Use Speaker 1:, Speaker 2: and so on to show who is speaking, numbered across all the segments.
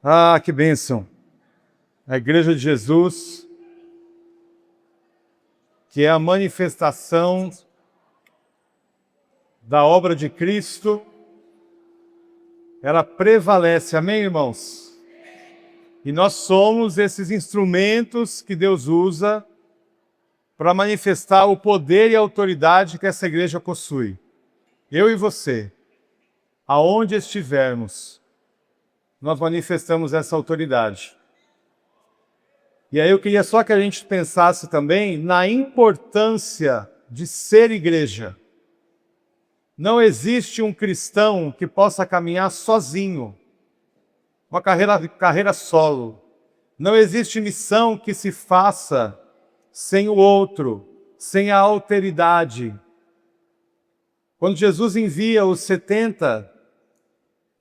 Speaker 1: Ah, que bênção! A Igreja de Jesus, que é a manifestação da obra de Cristo, ela prevalece, amém, irmãos? E nós somos esses instrumentos que Deus usa para manifestar o poder e a autoridade que essa igreja possui. Eu e você, aonde estivermos, nós manifestamos essa autoridade. E aí eu queria só que a gente pensasse também na importância de ser igreja. Não existe um cristão que possa caminhar sozinho, uma carreira solo. Não existe missão que se faça sem o outro, sem a alteridade. Quando Jesus envia os 70,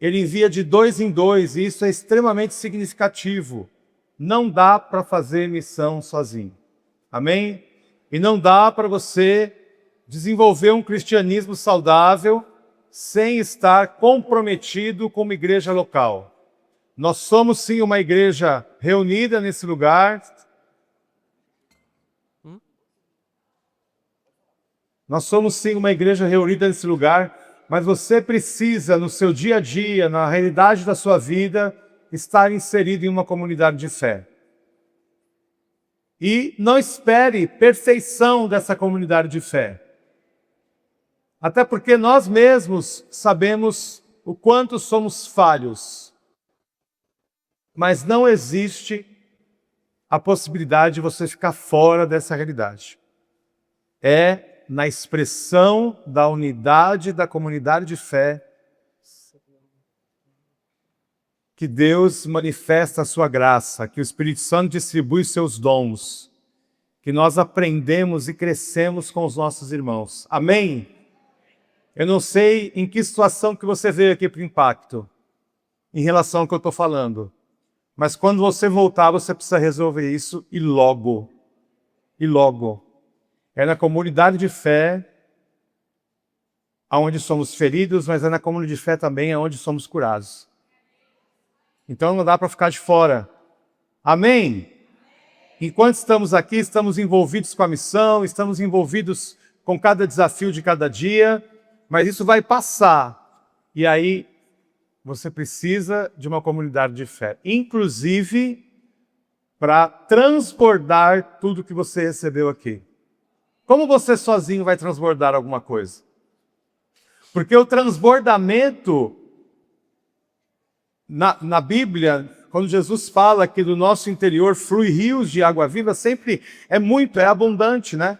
Speaker 1: ele envia de 2 em 2, e isso é extremamente significativo. Não dá para fazer missão sozinho. Amém? E não dá para você desenvolver um cristianismo saudável sem estar comprometido com uma igreja local. Nós somos sim uma igreja reunida nesse lugar. Nós somos sim uma igreja reunida nesse lugar, mas você precisa, no seu dia a dia, na realidade da sua vida, estar inserido em uma comunidade de fé. E não espere perfeição dessa comunidade de fé. Até porque nós mesmos sabemos o quanto somos falhos. Mas não existe a possibilidade de você ficar fora dessa realidade. É na expressão da unidade da comunidade de fé que Deus manifesta a sua graça, que o Espírito Santo distribui seus dons, que nós aprendemos e crescemos com os nossos irmãos. Amém? Eu não sei em que situação que você veio aqui para o Impacto, em relação ao que eu estou falando, mas quando você voltar, você precisa resolver isso e logo. E logo. É na comunidade de fé onde somos feridos, mas é na comunidade de fé também onde somos curados. Então não dá para ficar de fora. Amém? Enquanto estamos aqui, estamos envolvidos com a missão, estamos envolvidos com cada desafio de cada dia, mas isso vai passar. E aí você precisa de uma comunidade de fé, inclusive para transbordar tudo que você recebeu aqui. Como você sozinho vai transbordar alguma coisa? Porque o transbordamento na Bíblia, quando Jesus fala que do nosso interior flui rios de água viva, sempre é abundante, né?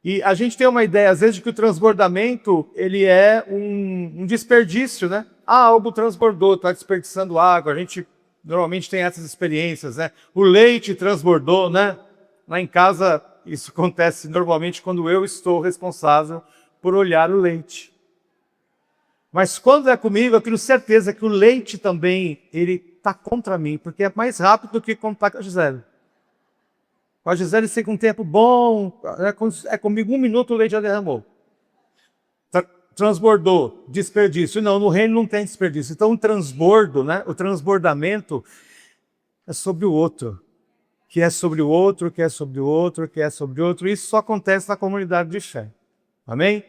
Speaker 1: E a gente tem uma ideia, às vezes, de que o transbordamento, ele é um desperdício, né? Ah, algo transbordou, está desperdiçando água. A gente normalmente tem essas experiências, né? O leite transbordou, né? Lá em casa, isso acontece normalmente quando eu estou responsável por olhar o leite. Mas quando é comigo, eu tenho certeza que o leite também, ele está contra mim, porque é mais rápido do que quando está com a Gisele. Com a Gisele, sei que um tempo bom, é comigo 1 minuto o leite já derramou. Transbordou, desperdício. Não, no reino não tem desperdício. Então o transbordo, né? O transbordamento é sobre o outro. Que é sobre o outro, que é sobre o outro, que é sobre o outro. Isso só acontece na comunidade de fé. Amém?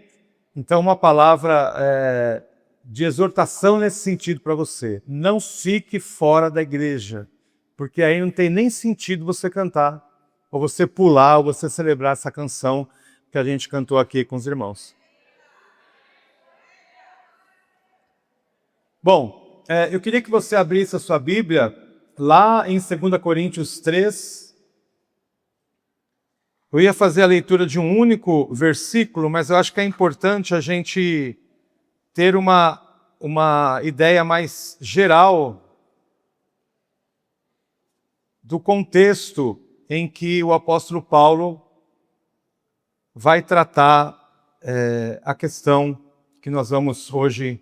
Speaker 1: Então uma palavra de exortação nesse sentido para você. Não fique fora da igreja, porque aí não tem nem sentido você cantar, ou você pular, ou você celebrar essa canção que a gente cantou aqui com os irmãos. Bom, eu queria que você abrisse a sua Bíblia lá em 2 Coríntios 3. Eu ia fazer a leitura de um único versículo, mas eu acho que é importante a gente ter uma ideia mais geral do contexto em que o apóstolo Paulo vai tratar a questão que nós vamos hoje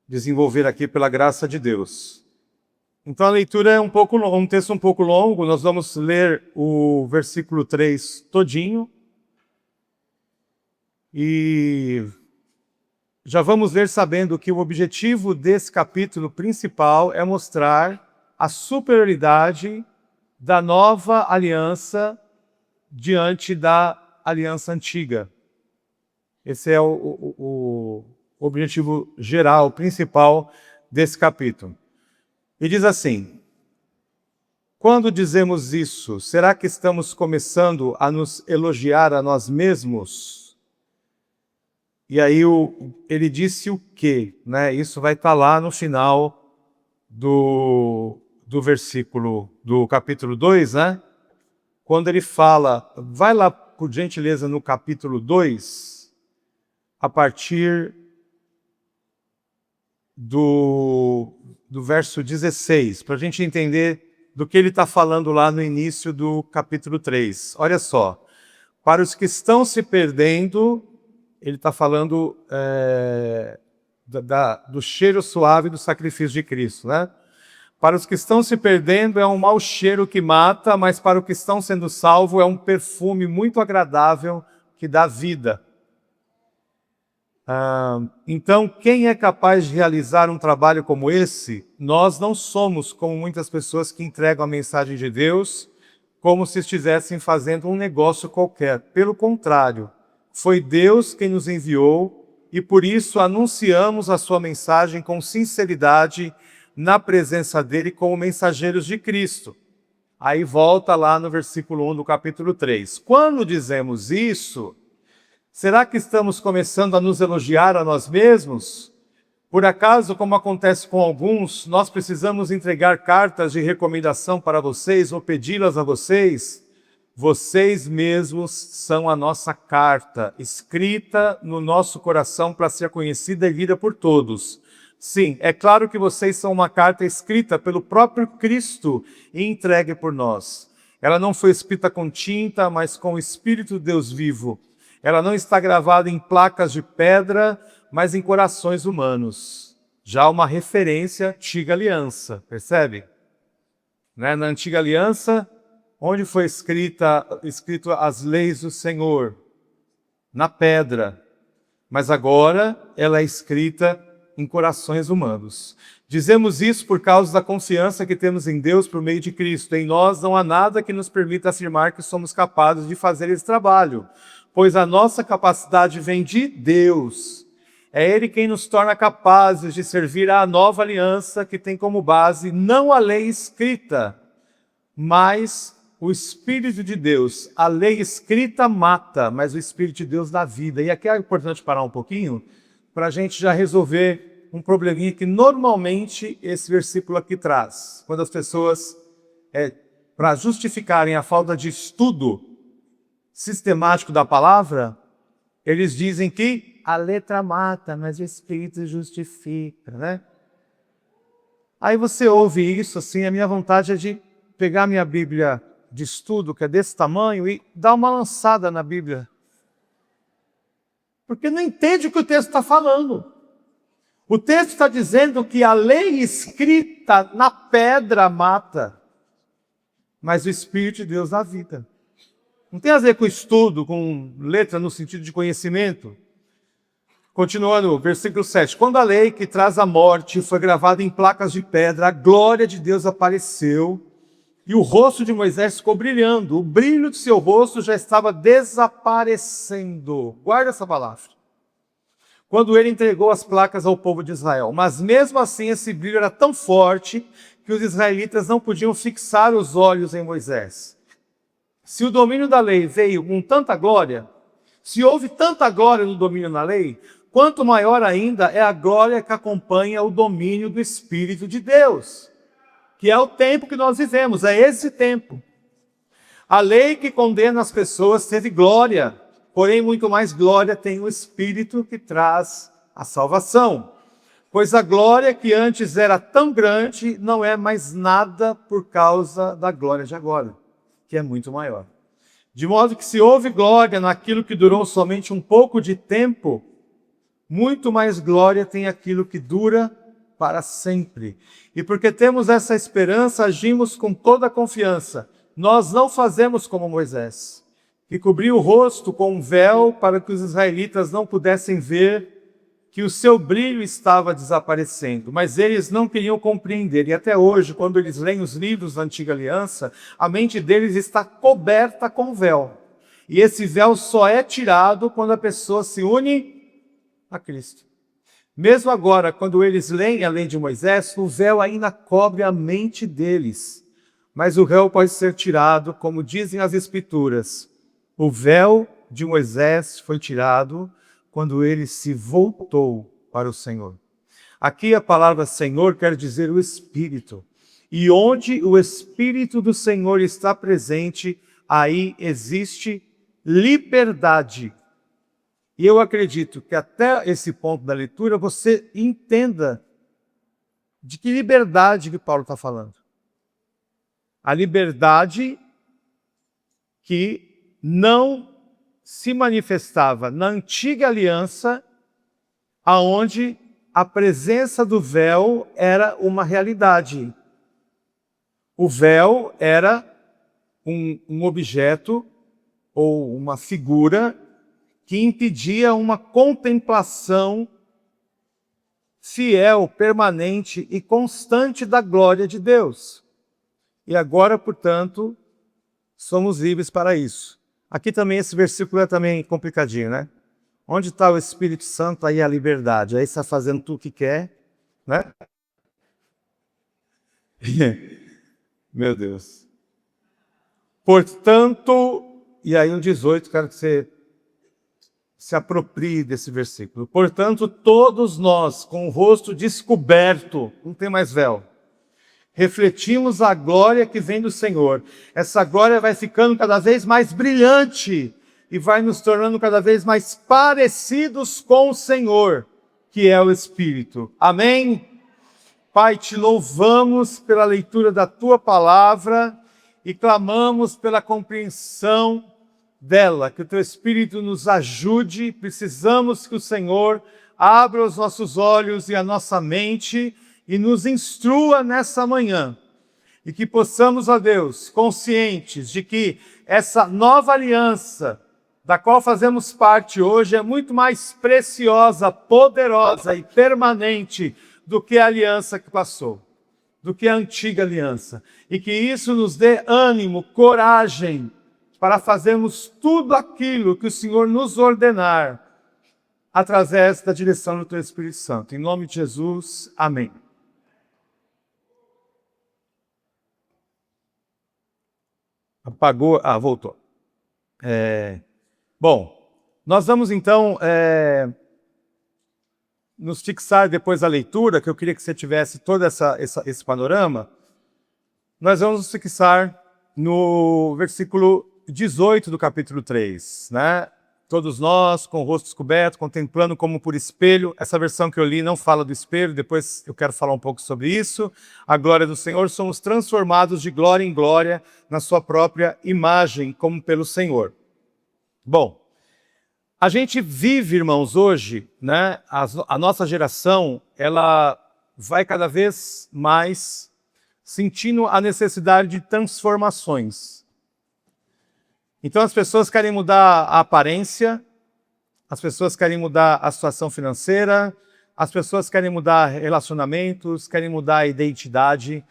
Speaker 1: desenvolver aqui pela graça de Deus. Então a leitura é um texto um pouco longo, nós vamos ler o versículo 3 todinho. E já vamos ler sabendo que o objetivo desse capítulo principal é mostrar a superioridade da nova aliança diante da aliança antiga. Esse é o objetivo geral, principal desse capítulo. E diz assim: quando dizemos isso, será que estamos começando a nos elogiar a nós mesmos? E aí ele disse o quê? Né? Isso vai estar lá no final do versículo do capítulo 2, né? Quando ele fala, vai lá por gentileza no capítulo 2, a partir do verso 16, para a gente entender do que ele está falando lá no início do capítulo 3. Olha só, para os que estão se perdendo, ele está falando do cheiro suave do sacrifício de Cristo, né? Para os que estão se perdendo é um mau cheiro que mata, mas para os que estão sendo salvos é um perfume muito agradável que dá vida. Então, quem é capaz de realizar um trabalho como esse? Nós não somos como muitas pessoas que entregam a mensagem de Deus como se estivessem fazendo um negócio qualquer. Pelo contrário, foi Deus quem nos enviou e por isso anunciamos a sua mensagem com sinceridade na presença dele como mensageiros de Cristo. Aí volta lá no versículo 1 do capítulo 3. Quando dizemos isso, será que estamos começando a nos elogiar a nós mesmos? Por acaso, como acontece com alguns, nós precisamos entregar cartas de recomendação para vocês ou pedi-las a vocês? Vocês mesmos são a nossa carta, escrita no nosso coração para ser conhecida e lida por todos. Sim, é claro que vocês são uma carta escrita pelo próprio Cristo e entregue por nós. Ela não foi escrita com tinta, mas com o Espírito de Deus vivo. Ela não está gravada em placas de pedra, mas em corações humanos. Já uma referência à antiga aliança, percebe? Né? Na antiga aliança, onde foi escrito as leis do Senhor? Na pedra. Mas agora ela é escrita em corações humanos. Dizemos isso por causa da confiança que temos em Deus por meio de Cristo. Em nós não há nada que nos permita afirmar que somos capazes de fazer esse trabalho, pois a nossa capacidade vem de Deus. É Ele quem nos torna capazes de servir à nova aliança que tem como base não a lei escrita, mas o Espírito de Deus. A lei escrita mata, mas o Espírito de Deus dá vida. E aqui é importante parar um pouquinho para a gente já resolver um probleminha que normalmente esse versículo aqui traz. Quando as pessoas, para justificarem a falta de estudo sistemático da palavra, eles dizem que a letra mata, mas o Espírito justifica, né? Aí você ouve isso assim, a minha vontade é de pegar minha Bíblia de estudo, que é desse tamanho, e dar uma lançada na Bíblia. Porque não entende o que o texto está falando. O texto está dizendo que a lei escrita na pedra mata, mas o Espírito de Deus dá vida. Não tem a ver com estudo, com letra no sentido de conhecimento. Continuando, versículo 7. Quando a lei que traz a morte foi gravada em placas de pedra, a glória de Deus apareceu e o rosto de Moisés ficou brilhando. O brilho de seu rosto já estava desaparecendo. Guarda essa palavra. Quando ele entregou as placas ao povo de Israel. Mas mesmo assim esse brilho era tão forte que os israelitas não podiam fixar os olhos em Moisés. Se o domínio da lei veio com tanta glória, se houve tanta glória no domínio da lei, quanto maior ainda é a glória que acompanha o domínio do Espírito de Deus, que é o tempo que nós vivemos, é esse tempo. A lei que condena as pessoas teve glória, porém muito mais glória tem o Espírito que traz a salvação. Pois a glória que antes era tão grande não é mais nada por causa da glória de agora, que é muito maior. De modo que se houve glória naquilo que durou somente um pouco de tempo, muito mais glória tem aquilo que dura para sempre. E porque temos essa esperança, agimos com toda a confiança. Nós não fazemos como Moisés, que cobriu o rosto com um véu para que os israelitas não pudessem ver que o seu brilho estava desaparecendo, mas eles não queriam compreender. E até hoje, quando eles leem os livros da Antiga Aliança, a mente deles está coberta com véu. E esse véu só é tirado quando a pessoa se une a Cristo. Mesmo agora, quando eles leem a lei de Moisés, o véu ainda cobre a mente deles. Mas o véu pode ser tirado, como dizem as Escrituras. O véu de Moisés foi tirado quando ele se voltou para o Senhor. Aqui a palavra Senhor quer dizer o Espírito. E onde o Espírito do Senhor está presente, aí existe liberdade. E eu acredito que até esse ponto da leitura você entenda de que liberdade que Paulo está falando. A liberdade que não se manifestava na antiga aliança, aonde a presença do véu era uma realidade. O véu era um objeto ou uma figura que impedia uma contemplação fiel, permanente e constante da glória de Deus. E agora, portanto, somos livres para isso. Aqui também, esse versículo é também complicadinho, né? Onde está o Espírito Santo, aí a liberdade. Aí está fazendo tudo o que quer, né? Meu Deus. Portanto, e aí no 18, quero que você se aproprie desse versículo. Portanto, todos nós, com o rosto descoberto, não tem mais véu, refletimos a glória que vem do Senhor. Essa glória vai ficando cada vez mais brilhante e vai nos tornando cada vez mais parecidos com o Senhor, que é o Espírito. Amém? Pai, te louvamos pela leitura da Tua Palavra e clamamos pela compreensão dela, que o Teu Espírito nos ajude. Precisamos que o Senhor abra os nossos olhos e a nossa mente e nos instrua nessa manhã. E que possamos, ó Deus, conscientes de que essa nova aliança, da qual fazemos parte hoje, é muito mais preciosa, poderosa e permanente do que a aliança que passou, do que a antiga aliança. E que isso nos dê ânimo, coragem, para fazermos tudo aquilo que o Senhor nos ordenar, através da direção do Teu Espírito Santo. Em nome de Jesus, amém. Apagou, voltou. Bom, nós vamos então nos fixar depois da leitura, que eu queria que você tivesse todo esse panorama. Nós vamos nos fixar no versículo 18 do capítulo 3, né? Todos nós, com o rosto descoberto, contemplando como por espelho. Essa versão que eu li não fala do espelho, depois eu quero falar um pouco sobre isso. A glória do Senhor, somos transformados de glória em glória na sua própria imagem, como pelo Senhor. Bom, a gente vive, irmãos, hoje, né? A nossa geração, ela vai cada vez mais sentindo a necessidade de transformações. Então as pessoas querem mudar a aparência, as pessoas querem mudar a situação financeira, as pessoas querem mudar relacionamentos, querem mudar a identidade.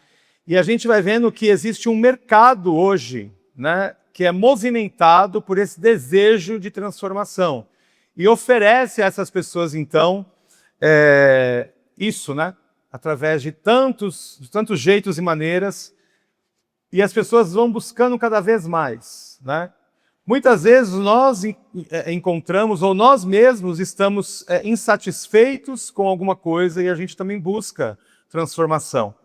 Speaker 1: E a gente vai vendo que existe um mercado hoje, né, que é movimentado por esse desejo de transformação. E oferece a essas pessoas, então, isso, né, através de tantos jeitos e maneiras. E as pessoas vão buscando cada vez mais, né? Muitas vezes nós encontramos, ou nós mesmos estamos insatisfeitos com alguma coisa e a gente também busca transformação.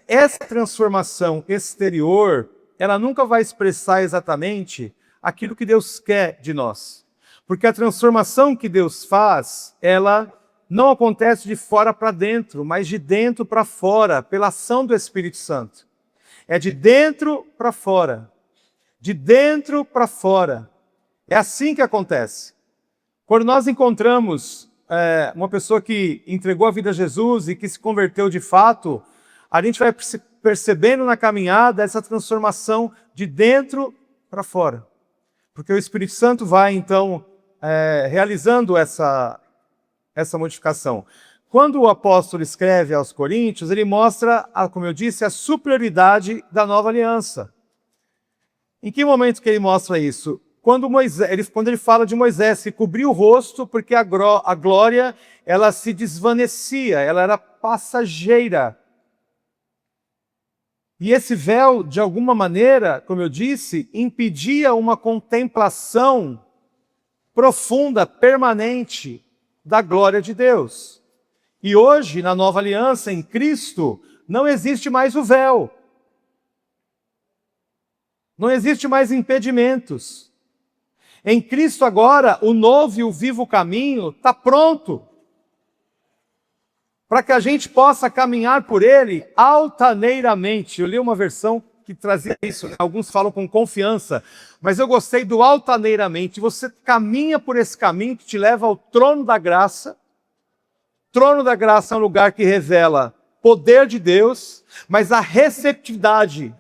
Speaker 1: Essa transformação exterior, ela nunca vai expressar exatamente aquilo que Deus quer de nós. Porque a transformação que Deus faz, ela não acontece de fora para dentro, mas de dentro para fora, pela ação do Espírito Santo. É de dentro para fora. De dentro para fora. É assim que acontece. Quando nós encontramos uma pessoa que entregou a vida a Jesus e que se converteu de fato, a gente vai percebendo na caminhada essa transformação de dentro para fora. Porque o Espírito Santo vai, então, realizando essa essa modificação. Quando o apóstolo escreve aos Coríntios, ele mostra, como eu disse, a superioridade da nova aliança. Em que momento que ele mostra isso? Quando ele fala de Moisés, que cobriu o rosto porque a glória ela se desvanecia, ela era passageira. E esse véu, de alguma maneira, como eu disse, impedia uma contemplação profunda, permanente da glória de Deus. E hoje, na nova aliança, em Cristo, não existe mais o véu. Não existe mais impedimentos. Em Cristo agora, o novo e o vivo caminho está pronto para que a gente possa caminhar por ele altaneiramente. Eu li uma versão que trazia isso, né? Alguns falam com confiança, mas eu gostei do altaneiramente. Você caminha por esse caminho que te leva ao trono da graça. Trono da graça é um lugar que revela poder de Deus, mas a receptividade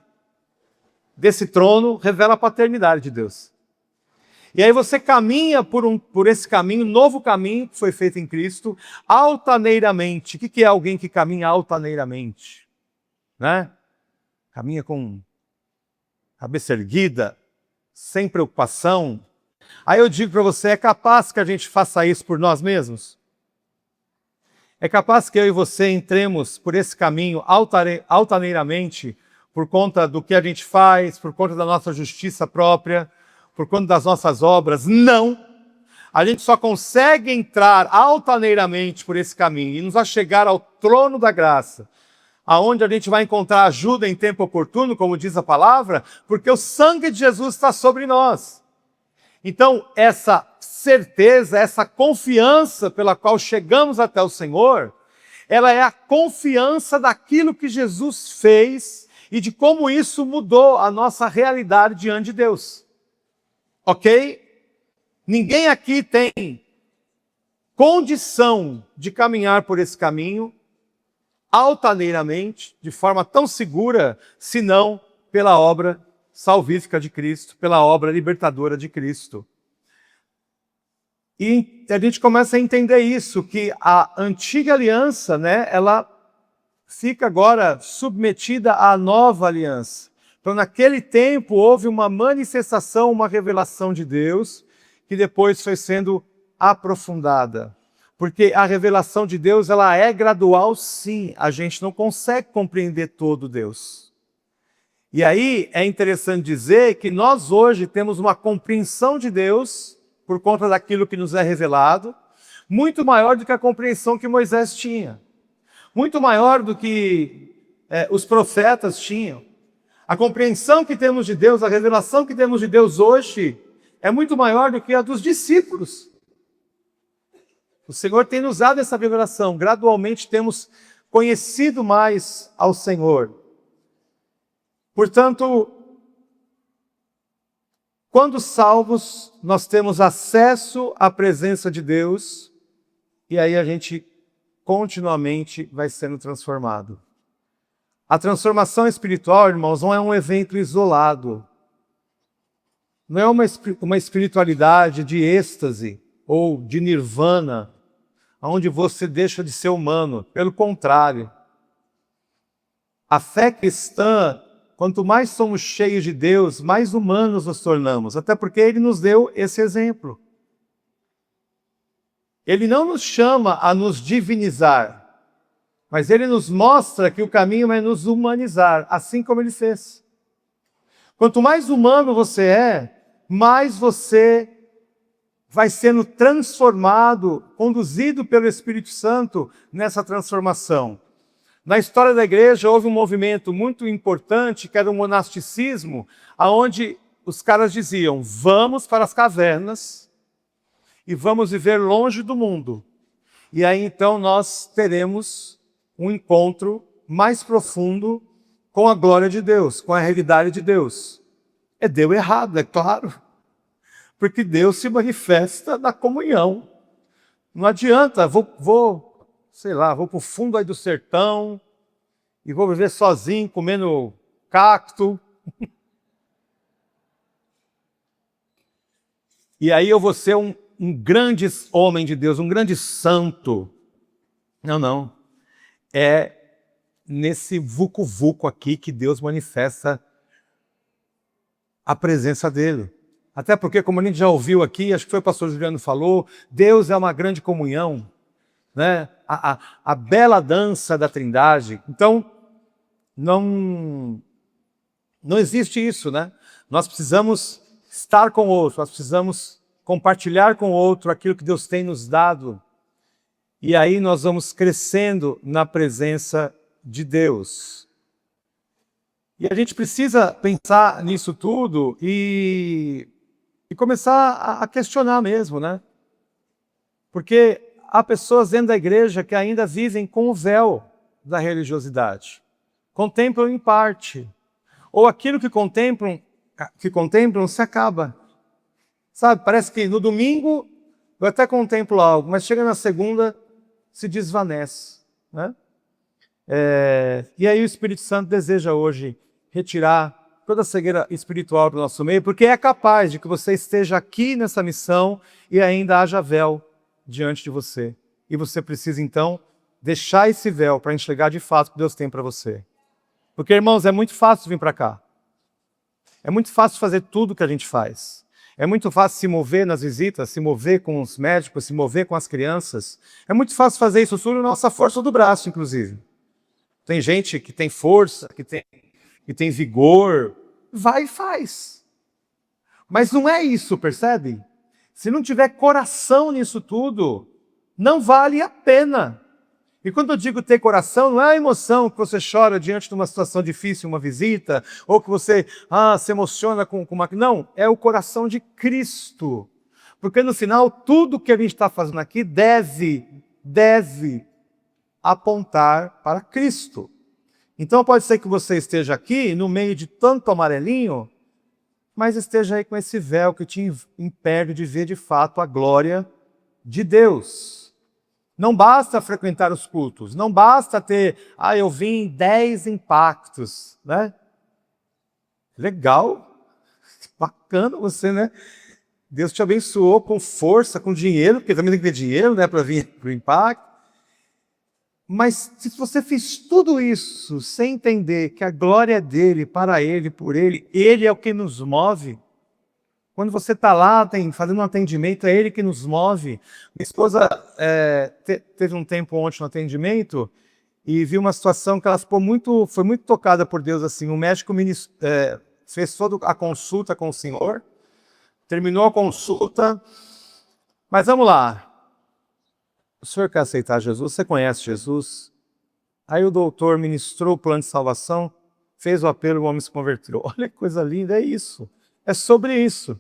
Speaker 1: desse trono revela a paternidade de Deus. E aí você caminha por esse caminho, novo caminho que foi feito em Cristo, altaneiramente. O que é alguém que caminha altaneiramente? Né? Caminha com cabeça erguida, sem preocupação. Aí eu digo para você, é capaz que a gente faça isso por nós mesmos? É capaz que eu e você entremos por esse caminho altaneiramente, por conta do que a gente faz, por conta da nossa justiça própria, por conta das nossas obras? Não! A gente só consegue entrar altaneiramente por esse caminho e nos achegar ao trono da graça, aonde a gente vai encontrar ajuda em tempo oportuno, como diz a palavra, porque o sangue de Jesus está sobre nós. Então, essa certeza, essa confiança pela qual chegamos até o Senhor, ela é a confiança daquilo que Jesus fez e de como isso mudou a nossa realidade diante de Deus. Ok? Ninguém aqui tem condição de caminhar por esse caminho altaneiramente, de forma tão segura, senão pela obra salvífica de Cristo, pela obra libertadora de Cristo. E a gente começa a entender isso, que a antiga aliança, né, ela fica agora submetida à nova aliança. Então, naquele tempo, houve uma manifestação, uma revelação de Deus, que depois foi sendo aprofundada. Porque a revelação de Deus, ela é gradual, sim. A gente não consegue compreender todo Deus. E aí, é interessante dizer que nós hoje temos uma compreensão de Deus, por conta daquilo que nos é revelado, muito maior do que a compreensão que Moisés tinha. Muito maior do que os profetas tinham. A compreensão que temos de Deus, a revelação que temos de Deus hoje, é muito maior do que a dos discípulos. O Senhor tem nos dado essa revelação. Gradualmente temos conhecido mais ao Senhor. Portanto, quando salvos, nós temos acesso à presença de Deus, e aí a gente continuamente vai sendo transformado. A transformação espiritual, irmãos, não é um evento isolado. Não é uma espiritualidade de êxtase ou de nirvana, onde você deixa de ser humano. Pelo contrário. A fé cristã, quanto mais somos cheios de Deus, mais humanos nos tornamos. Até porque Ele nos deu esse exemplo. Ele não nos chama a nos divinizar, mas Ele nos mostra que o caminho é nos humanizar, assim como Ele fez. Quanto mais humano você é, mais você vai sendo transformado, conduzido pelo Espírito Santo nessa transformação. Na história da igreja houve um movimento muito importante, que era o monasticismo, onde os caras diziam, vamos para as cavernas e vamos viver longe do mundo. E aí então nós teremos um encontro mais profundo com a glória de Deus, com a realidade de Deus. Deu errado, é claro. Porque Deus se manifesta na comunhão. Não adianta, vou para o fundo aí do sertão e vou viver sozinho, comendo cacto. E aí eu vou ser um grande homem de Deus, um grande santo. Não, não. É nesse vucu-vucu aqui que Deus manifesta a presença dele. Até porque, como a gente já ouviu aqui, acho que foi o pastor Juliano falou, Deus é uma grande comunhão, né? A bela dança da Trindade. Então, não existe isso, né? Nós precisamos estar com o outro, nós precisamos compartilhar com o outro aquilo que Deus tem nos dado. E aí nós vamos crescendo na presença de Deus. E a gente precisa pensar nisso tudo e começar a questionar mesmo, né? Porque há pessoas dentro da igreja que ainda vivem com o véu da religiosidade. Contemplam em parte. Ou aquilo que contemplam se acaba. Sabe, parece que no domingo eu até contemplo algo, mas chega na segunda, se desvanece, né? E aí o Espírito Santo deseja hoje retirar toda a cegueira espiritual do nosso meio, porque é capaz de que você esteja aqui nessa missão e ainda haja véu diante de você. E você precisa então deixar esse véu para enxergar de fato o que Deus tem para você. Porque, irmãos, é muito fácil vir para cá. É muito fácil fazer tudo que a gente faz. É muito fácil se mover nas visitas, se mover com os médicos, se mover com as crianças. É muito fácil fazer isso tudo na nossa força do braço, inclusive. Tem gente que tem força, que tem vigor, vai e faz. Mas não é isso, percebe? Se não tiver coração nisso tudo, não vale a pena. E quando eu digo ter coração, não é a emoção que você chora diante de uma situação difícil, uma visita, ou que você se emociona com uma... Não, é o coração de Cristo. Porque no final, tudo que a gente está fazendo aqui deve apontar para Cristo. Então pode ser que você esteja aqui no meio de tanto amarelinho, mas esteja aí com esse véu que te impede de ver de fato a glória de Deus. Não basta frequentar os cultos, não basta ter, eu vim em 10 impactos, né? Legal, bacana você, né? Deus te abençoou com força, com dinheiro, porque também tem que ter dinheiro, né, para vir para o impacto. Mas se você fez tudo isso sem entender que a glória é dele, para ele, por ele, ele é o que nos move. Quando você está lá fazendo um atendimento, é ele que nos move. Minha esposa teve um tempo ontem no atendimento e viu uma situação que ela foi muito tocada por Deus. Assim, o médico fez toda a consulta com o senhor, terminou a consulta, mas vamos lá. O senhor quer aceitar Jesus? Você conhece Jesus? Aí o doutor ministrou o plano de salvação, fez o apelo, o homem se converteu. Olha que coisa linda, é isso. É sobre isso.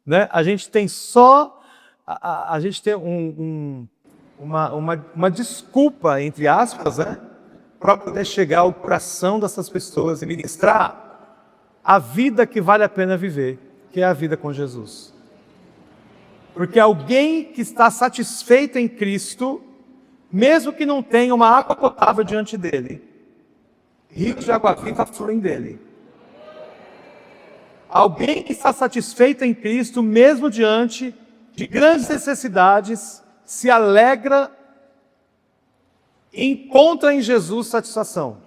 Speaker 1: Né? A gente tem a gente tem uma desculpa, entre aspas, né? Para poder chegar ao coração dessas pessoas e ministrar a vida que vale a pena viver, que é a vida com Jesus. Porque alguém que está satisfeito em Cristo, mesmo que não tenha uma água potável diante dele, rios de água viva fluem dele. Alguém que está satisfeito em Cristo, mesmo diante de grandes necessidades, se alegra e encontra em Jesus satisfação.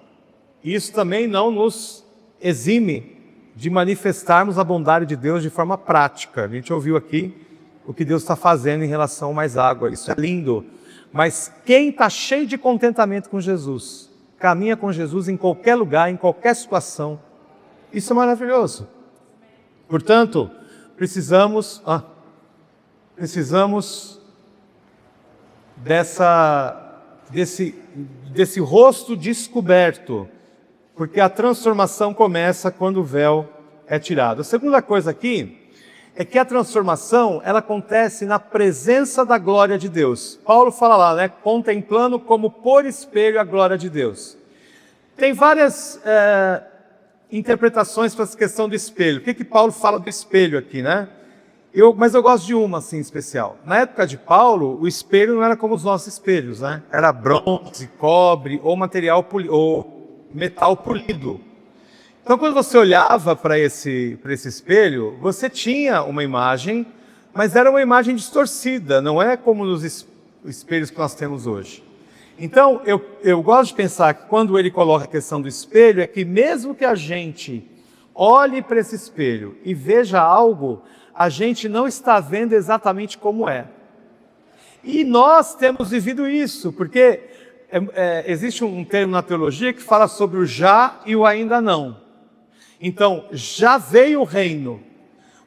Speaker 1: Isso também não nos exime de manifestarmos a bondade de Deus de forma prática. A gente ouviu aqui o que Deus está fazendo em relação a mais água. Isso é lindo. Mas quem está cheio de contentamento com Jesus, caminha com Jesus em qualquer lugar, em qualquer situação. Isso é maravilhoso. Portanto, precisamos desse rosto descoberto, porque a transformação começa quando o véu é tirado. A segunda coisa aqui é que a transformação ela acontece na presença da glória de Deus. Paulo fala lá, né? Contemplando como por espelho a glória de Deus. Tem várias interpretações para essa questão do espelho. O que Paulo fala do espelho aqui, né? Mas eu gosto de uma, assim, especial. Na época de Paulo, o espelho não era como os nossos espelhos, né? Era bronze, cobre ou ou metal polido. Então, quando você olhava para esse espelho, você tinha uma imagem, Mas era uma imagem distorcida, não é como nos espelhos que nós temos hoje. Então, eu gosto de pensar que quando ele coloca a questão do espelho, é que mesmo que a gente olhe para esse espelho e veja algo, a gente não está vendo exatamente como é. E nós temos vivido isso, porque existe um termo na teologia que fala sobre o já e o ainda não. Então, já veio o reino,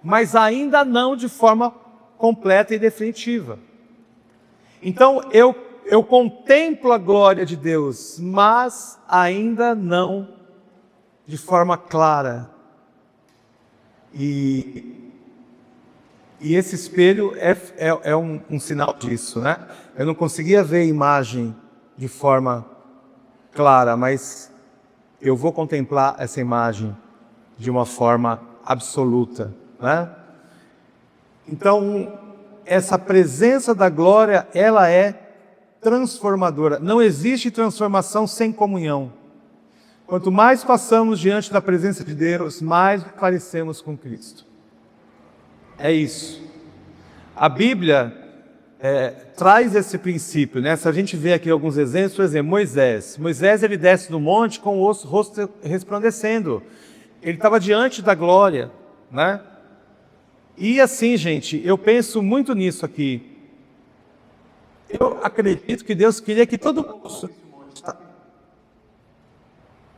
Speaker 1: mas ainda não de forma completa e definitiva. Então, eu contemplo a glória de Deus, mas ainda não de forma clara. E esse espelho é um sinal disso, né? Eu não conseguia ver a imagem de forma clara, mas eu vou contemplar essa imagem de uma forma absoluta, né? Então, essa presença da glória, ela é transformadora. Não existe transformação sem comunhão. Quanto mais passamos diante da presença de Deus, mais parecemos com Cristo. É isso. A Bíblia traz esse princípio, né? Se a gente vê aqui alguns exemplos, por exemplo, Moisés ele desce do monte com o rosto resplandecendo. Ele estava diante da glória, né? E assim, gente, eu penso muito nisso aqui. Eu acredito que Deus queria que todo mundo subisse o monte, tá?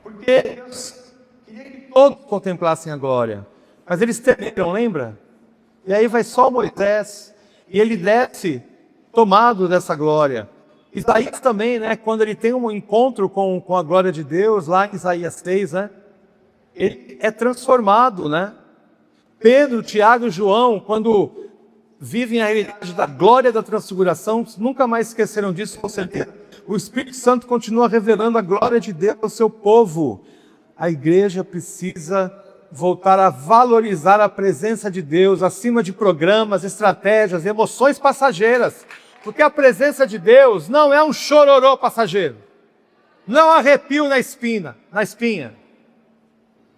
Speaker 1: Porque Deus queria que todos contemplassem a glória. Mas eles temeram, lembra? E aí vai só Moisés, e ele desce tomado dessa glória. Isaías também, né? Quando ele tem um encontro com a glória de Deus, lá em Isaías 6, né? Ele é transformado, né? Pedro, Tiago e João, quando vivem a realidade da glória da transfiguração, nunca mais esqueceram disso, com certeza. O Espírito Santo continua revelando a glória de Deus ao seu povo. A igreja precisa voltar a valorizar a presença de Deus acima de programas, estratégias, emoções passageiras. Porque a presença de Deus não é um chororô passageiro. Não é um arrepio na espinha.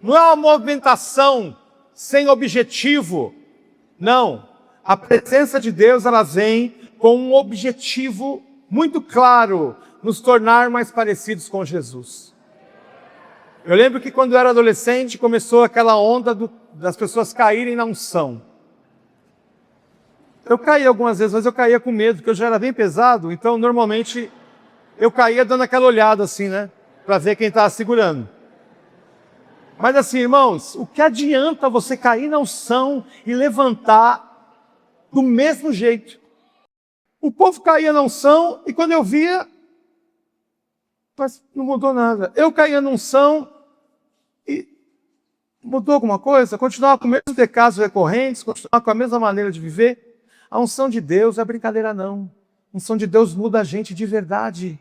Speaker 1: Não é uma movimentação sem objetivo. Não. A presença de Deus, ela vem com um objetivo muito claro, nos tornar mais parecidos com Jesus. Eu lembro que quando eu era adolescente, começou aquela onda das pessoas caírem na unção. Eu caí algumas vezes, mas eu caía com medo, porque eu já era bem pesado, então normalmente eu caía dando aquela olhada assim, né? Para ver quem estava segurando. Mas assim, irmãos, o que adianta você cair na unção e levantar do mesmo jeito? O povo caía na unção e quando eu via, mas não mudou nada. Eu caía na unção e mudou alguma coisa? Continuava com os mesmos pecados recorrentes, continuava com a mesma maneira de viver? A unção de Deus não é brincadeira não. A unção de Deus muda a gente de verdade.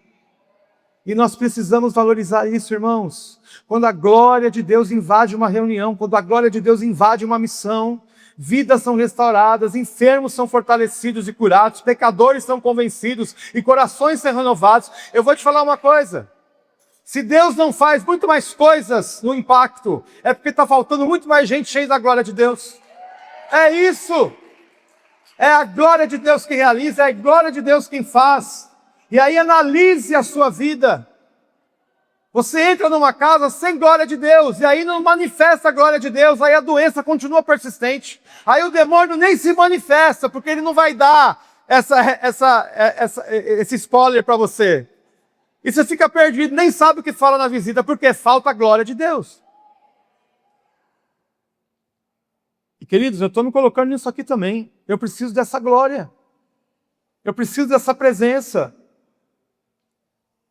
Speaker 1: E nós precisamos valorizar isso, irmãos. Quando a glória de Deus invade uma reunião, quando a glória de Deus invade uma missão, vidas são restauradas, enfermos são fortalecidos e curados, pecadores são convencidos e corações são renovados. Eu vou te falar uma coisa. Se Deus não faz muito mais coisas no impacto, é porque está faltando muito mais gente cheia da glória de Deus. É isso. É a glória de Deus que realiza, é a glória de Deus quem faz. E aí analise a sua vida. Você entra numa casa sem glória de Deus, e aí não manifesta a glória de Deus, aí a doença continua persistente. Aí o demônio nem se manifesta, porque ele não vai dar esse spoiler para você. E você fica perdido, nem sabe o que fala na visita, porque falta a glória de Deus. E queridos, eu estou me colocando nisso aqui também. Eu preciso dessa glória. Eu preciso dessa presença.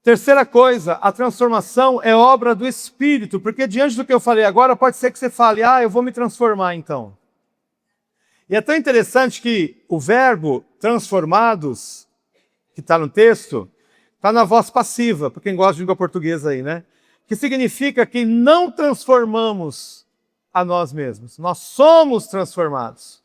Speaker 1: Terceira coisa, a transformação é obra do Espírito, porque diante do que eu falei agora, pode ser que você fale, eu vou me transformar então. E é tão interessante que o verbo transformados, que está no texto, está na voz passiva, para quem gosta de língua portuguesa aí, né? Que significa que não transformamos a nós mesmos, nós somos transformados.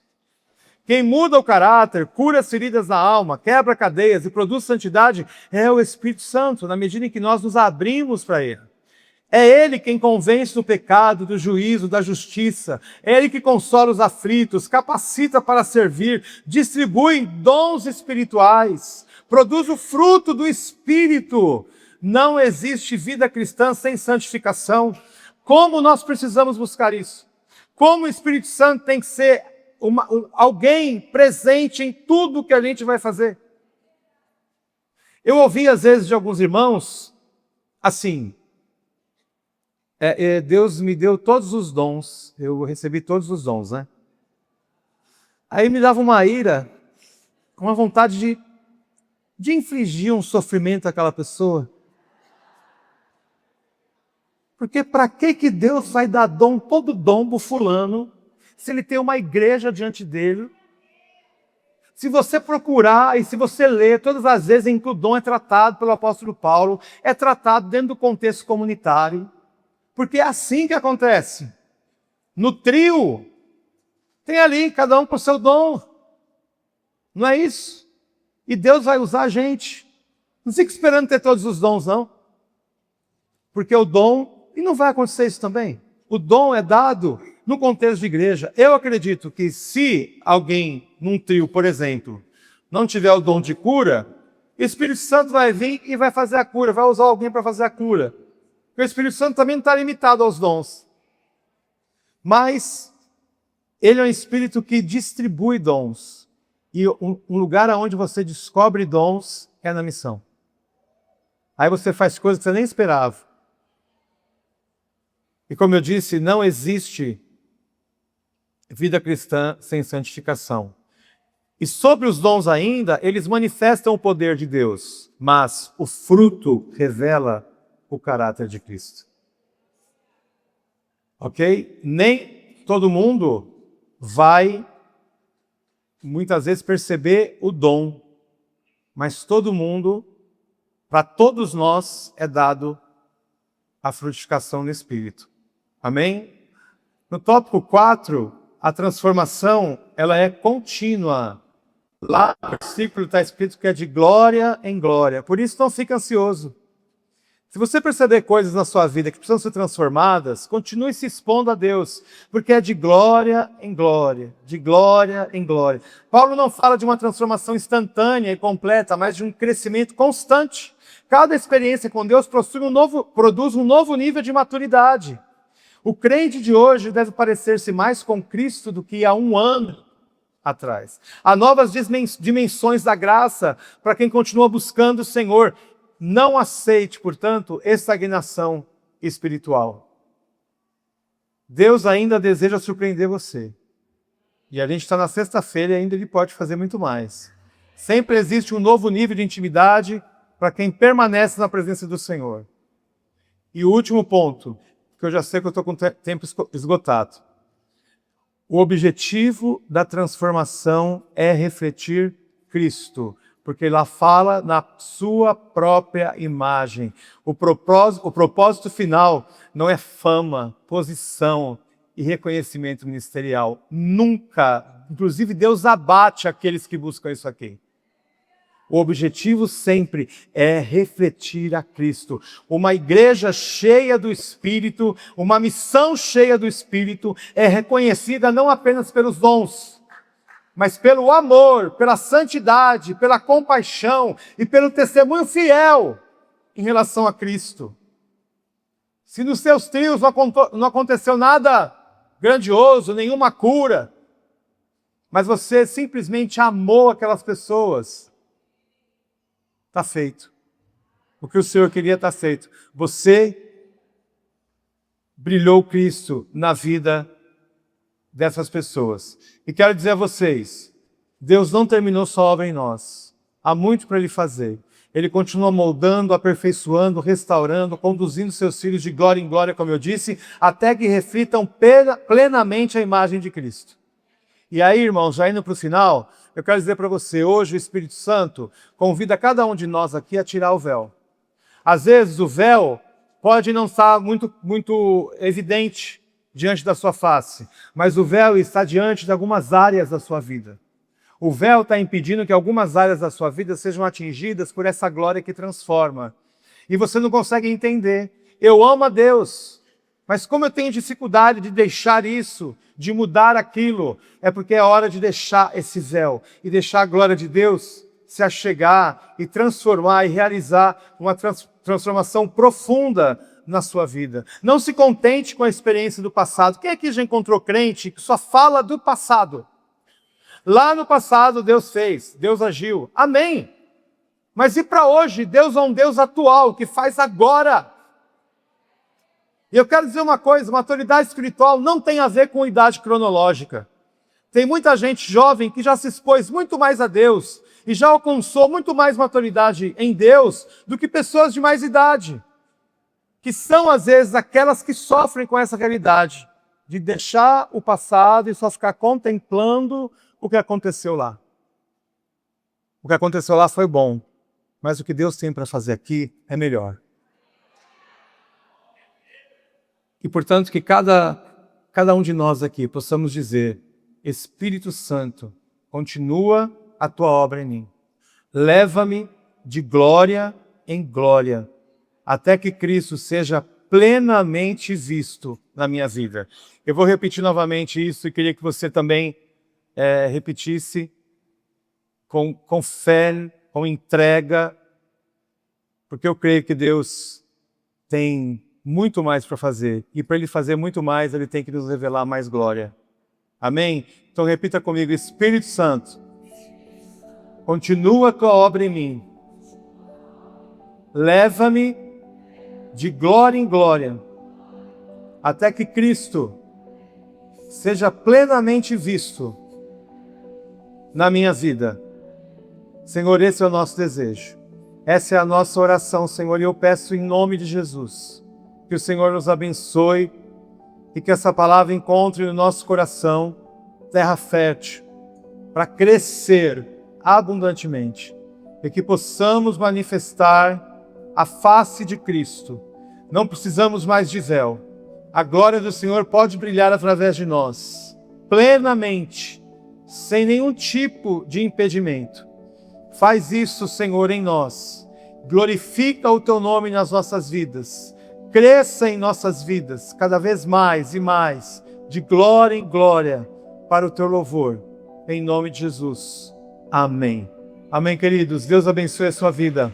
Speaker 1: Quem muda o caráter, cura as feridas da alma, quebra cadeias e produz santidade é o Espírito Santo, na medida em que nós nos abrimos para Ele. É Ele quem convence do pecado, do juízo, da justiça. É Ele que consola os aflitos, capacita para servir, distribui dons espirituais, produz o fruto do Espírito. Não existe vida cristã sem santificação. Como nós precisamos buscar isso? Como o Espírito Santo tem que ser alguém presente em tudo que a gente vai fazer? Eu ouvi às vezes de alguns irmãos, assim, Deus me deu todos os dons, eu recebi todos os dons, né? Aí me dava uma ira, uma vontade de infligir um sofrimento àquela pessoa. Porque para que Deus vai dar todo dom para o fulano, se ele tem uma igreja diante dele? Se você procurar e se você ler todas as vezes em que o dom é tratado pelo apóstolo Paulo, é tratado dentro do contexto comunitário. Porque é assim que acontece. No trio, tem ali, cada um com o seu dom. Não é isso? E Deus vai usar a gente. Não fica esperando ter todos os dons, não. Porque o dom, e não vai acontecer isso também. O dom é dado no contexto de igreja. Eu acredito que se alguém, num trio, por exemplo, não tiver o dom de cura, o Espírito Santo vai vir e vai fazer a cura, vai usar alguém para fazer a cura. Porque o Espírito Santo também não está limitado aos dons. Mas ele é um Espírito que distribui dons. E um lugar onde você descobre dons é na missão. Aí você faz coisas que você nem esperava. E como eu disse, não existe vida cristã sem santificação. E sobre os dons ainda, eles manifestam o poder de Deus, mas o fruto revela o caráter de Cristo. Ok? Nem todo mundo vai, muitas vezes, perceber o dom, mas todo mundo, para todos nós, é dado a frutificação no Espírito. Amém? No tópico 4, a transformação, ela é contínua. Lá no versículo está escrito que é de glória em glória. Por isso não fique ansioso. Se você perceber coisas na sua vida que precisam ser transformadas, continue se expondo a Deus, porque é de glória em glória, de glória em glória. Paulo não fala de uma transformação instantânea e completa, mas de um crescimento constante. Cada experiência com Deus produz um novo nível de maturidade. O crente de hoje deve parecer-se mais com Cristo do que há um ano atrás. Há novas dimensões da graça para quem continua buscando o Senhor. Não aceite, portanto, estagnação espiritual. Deus ainda deseja surpreender você. E a gente está na sexta-feira e ainda Ele pode fazer muito mais. Sempre existe um novo nível de intimidade para quem permanece na presença do Senhor. E o último ponto, que eu já sei que eu estou com o tempo esgotado. O objetivo da transformação é refletir Cristo, porque lá fala na sua própria imagem. O propósito final não é fama, posição e reconhecimento ministerial. Nunca. Inclusive, Deus abate aqueles que buscam isso aqui. O objetivo sempre é refletir a Cristo. Uma igreja cheia do Espírito, uma missão cheia do Espírito, é reconhecida não apenas pelos dons, mas pelo amor, pela santidade, pela compaixão e pelo testemunho fiel em relação a Cristo. Se nos seus trios não aconteceu nada grandioso, nenhuma cura, mas você simplesmente amou aquelas pessoas, está feito. O que o Senhor queria está feito. Você brilhou Cristo na vida dessas pessoas. E quero dizer a vocês, Deus não terminou sua obra em nós. Há muito para Ele fazer. Ele continua moldando, aperfeiçoando, restaurando, conduzindo seus filhos de glória em glória, como eu disse, até que reflitam plenamente a imagem de Cristo. E aí, irmãos, já indo para o final, eu quero dizer para você, hoje o Espírito Santo convida cada um de nós aqui a tirar o véu. Às vezes o véu pode não estar muito evidente diante da sua face, mas o véu está diante de algumas áreas da sua vida. O véu está impedindo que algumas áreas da sua vida sejam atingidas por essa glória que transforma. E você não consegue entender. Eu amo a Deus, mas como eu tenho dificuldade de deixar isso, de mudar aquilo, é porque é hora de deixar esse véu e deixar a glória de Deus se achegar e transformar e realizar uma transformação profunda na sua vida. Não se contente com a experiência do passado. Quem aqui já encontrou crente que só fala do passado? Lá no passado Deus fez, Deus agiu. Amém. Mas e para hoje? Deus é um Deus atual, que faz agora. E eu quero dizer uma coisa, maturidade espiritual não tem a ver com idade cronológica. Tem muita gente jovem que já se expôs muito mais a Deus e já alcançou muito mais maturidade em Deus do que pessoas de mais idade, que são às vezes aquelas que sofrem com essa realidade de deixar o passado e só ficar contemplando o que aconteceu lá. O que aconteceu lá foi bom, mas o que Deus tem para fazer aqui é melhor. E portanto que cada um de nós aqui possamos dizer: Espírito Santo, continua a tua obra em mim. Leva-me de glória em glória, até que Cristo seja plenamente visto na minha vida. Eu vou repetir novamente isso e queria que você também repetisse com fé, com entrega, porque eu creio que Deus tem muito mais para fazer. E para Ele fazer muito mais, Ele tem que nos revelar mais glória. Amém? Então repita comigo: Espírito Santo, continua a tua obra em mim. Leva-me de glória em glória, até que Cristo seja plenamente visto na minha vida. Senhor, esse é o nosso desejo. Essa é a nossa oração, Senhor, e eu peço em nome de Jesus que o Senhor nos abençoe e que essa palavra encontre no nosso coração terra fértil para crescer abundantemente e que possamos manifestar a face de Cristo. Não precisamos mais de véu. A glória do Senhor pode brilhar através de nós, plenamente, sem nenhum tipo de impedimento. Faz isso, Senhor, em nós. Glorifica o Teu nome nas nossas vidas. Cresça em nossas vidas, cada vez mais e mais, de glória em glória, para o Teu louvor. Em nome de Jesus. Amém. Amém, queridos. Deus abençoe a sua vida.